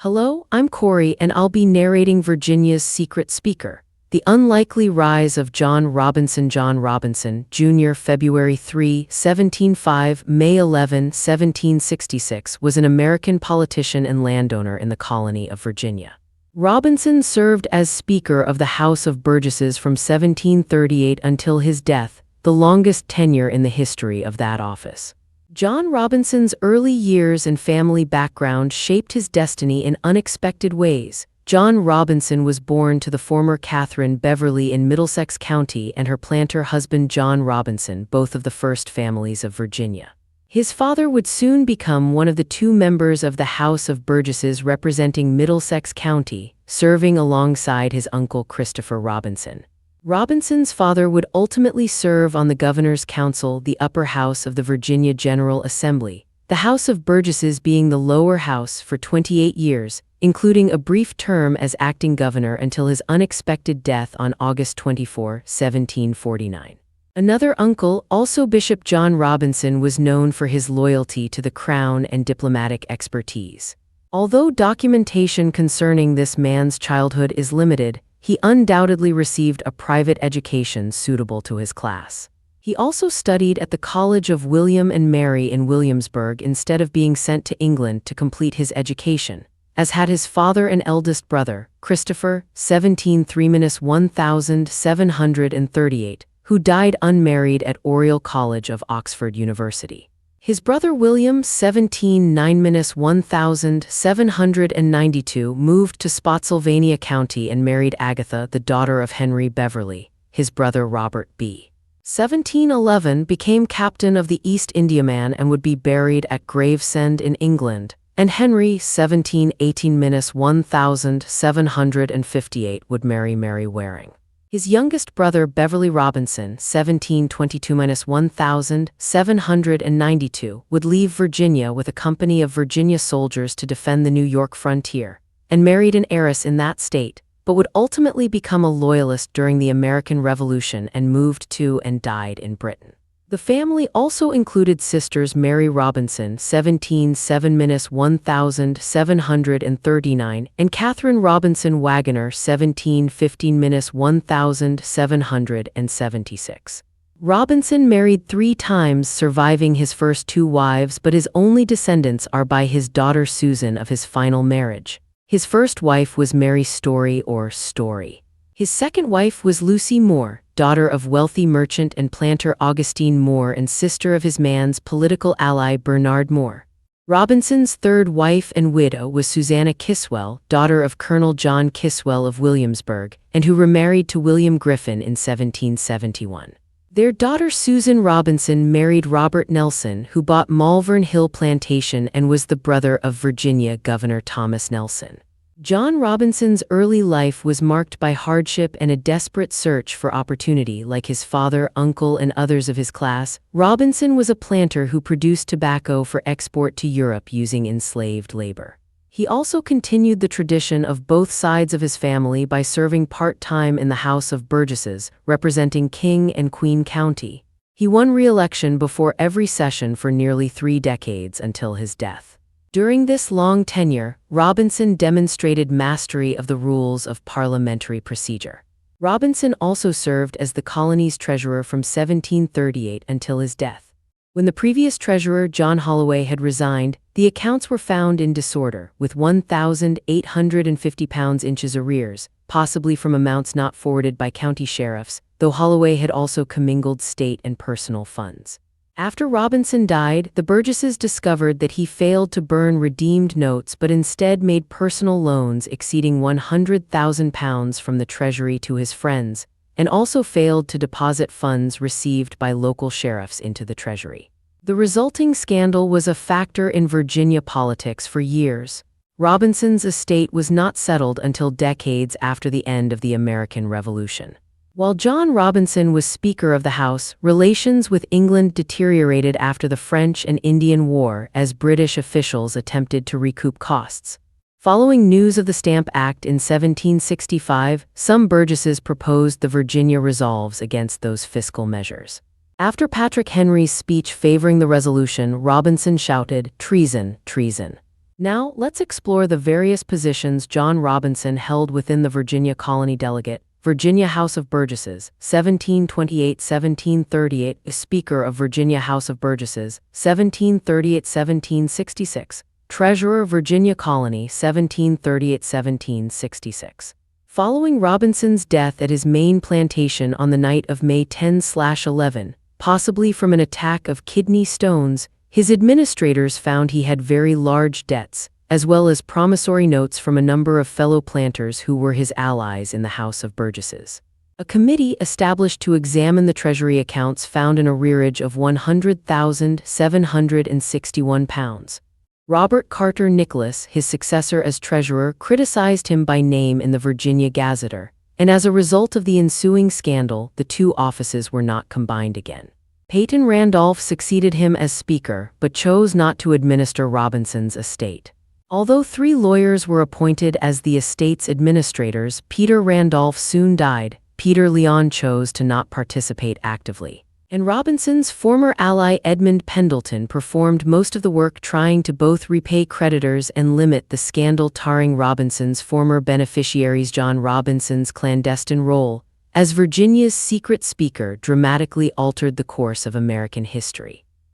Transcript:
Hello, I'm Corey, and I'll be narrating Virginia's Secret Speaker, The Unlikely Rise of John Robinson. John Robinson, Jr., February 3, 1705, May 11, 1766, was an American politician and landowner in the colony of Virginia. Robinson served as Speaker of the House of Burgesses from 1738 until his death, the longest tenure in the history of that office. John Robinson's early years and family background shaped his destiny in unexpected ways. John Robinson was born to the former Catherine Beverly in Middlesex County and her planter husband John Robinson, both of the first families of Virginia. His father would soon become one of the two members of the House of Burgesses representing Middlesex County, serving alongside his uncle Christopher Robinson. Robinson's father would ultimately serve on the Governor's Council, the upper house of the Virginia General Assembly, the House of Burgesses being the lower house, for 28 years, including a brief term as acting governor until his unexpected death on August 24, 1749. Another uncle, also Bishop John Robinson, was known for his loyalty to the Crown and diplomatic expertise. Although documentation concerning this man's childhood is limited, he undoubtedly received a private education suitable to his class. He also studied at the College of William and Mary in Williamsburg instead of being sent to England to complete his education, as had his father and eldest brother, Christopher, 1738, who died unmarried at Oriel College of Oxford University. His brother William, 1792, moved to Spotsylvania County and married Agatha, the daughter of Henry Beverly. His brother Robert B. 1711 became captain of the East Indiaman and would be buried at Gravesend in England, and Henry, 1758, would marry Mary Waring. His youngest brother Beverly Robinson, 1722, would leave Virginia with a company of Virginia soldiers to defend the New York frontier, and married an heiress in that state, but would ultimately become a loyalist during the American Revolution and moved to and died in Britain. The family also included sisters Mary Robinson, 1707, and Catherine Robinson Wagoner, 1776. Robinson married 3 times, surviving his first 2 wives, but his only descendants are by his daughter Susan of his final marriage. His first wife was Mary Story or Story. His second wife was Lucy Moore, daughter of wealthy merchant and planter Augustine Moore and sister of his man's political ally Bernard Moore. Robinson's third wife and widow was Susanna Kiswell, daughter of Colonel John Kiswell of Williamsburg, and who remarried to William Griffin in 1771. Their daughter Susan Robinson married Robert Nelson, who bought Malvern Hill Plantation and was the brother of Virginia Governor Thomas Nelson. John Robinson's early life was marked by hardship and a desperate search for opportunity. Like his father, uncle, and others of his class, Robinson was a planter who produced tobacco for export to Europe using enslaved labor. He also continued the tradition of both sides of his family by serving part-time in the House of Burgesses, representing King and Queen County. He won re-election before every session for nearly 3 decades until his death. During this long tenure, Robinson demonstrated mastery of the rules of parliamentary procedure. Robinson also served as the colony's treasurer from 1738 until his death. When the previous treasurer, John Holloway, had resigned, the accounts were found in disorder, with 1,850 inches arrears, possibly from amounts not forwarded by county sheriffs, though Holloway had also commingled state and personal funds. After Robinson died, the Burgesses discovered that he failed to burn redeemed notes but instead made personal loans exceeding £100,000 from the treasury to his friends, and also failed to deposit funds received by local sheriffs into the treasury. The resulting scandal was a factor in Virginia politics for years. Robinson's estate was not settled until decades after the end of the American Revolution. While John Robinson was Speaker of the House, relations with England deteriorated after the French and Indian War as British officials attempted to recoup costs. Following news of the Stamp Act in 1765, some Burgesses proposed the Virginia Resolves against those fiscal measures. After Patrick Henry's speech favoring the resolution, Robinson shouted, "Treason, treason." Now, let's explore the various positions John Robinson held within the Virginia Colony Delegate, Virginia House of Burgesses, 1728–1738, Speaker of Virginia House of Burgesses, 1738–1766, Treasurer, Virginia Colony, 1738–1766. Following Robinson's death at his Maine plantation on the night of May 10/11, possibly from an attack of kidney stones, his administrators found he had very large debts, as well as promissory notes from a number of fellow planters who were his allies in the House of Burgesses. A committee established to examine the Treasury accounts found an arrearage of £100,761. Robert Carter Nicholas, his successor as treasurer, criticized him by name in the Virginia Gazetter, and as a result of the ensuing scandal, the two offices were not combined again. Peyton Randolph succeeded him as Speaker, but chose not to administer Robinson's estate. Although 3 lawyers were appointed as the estate's administrators, Peter Randolph soon died. Peter Leon chose to not participate actively. And Robinson's former ally Edmund Pendleton performed most of the work, trying to both repay creditors and limit the scandal tarring Robinson's former beneficiaries. John Robinson's clandestine role as Virginia's secret speaker dramatically altered the course of American history.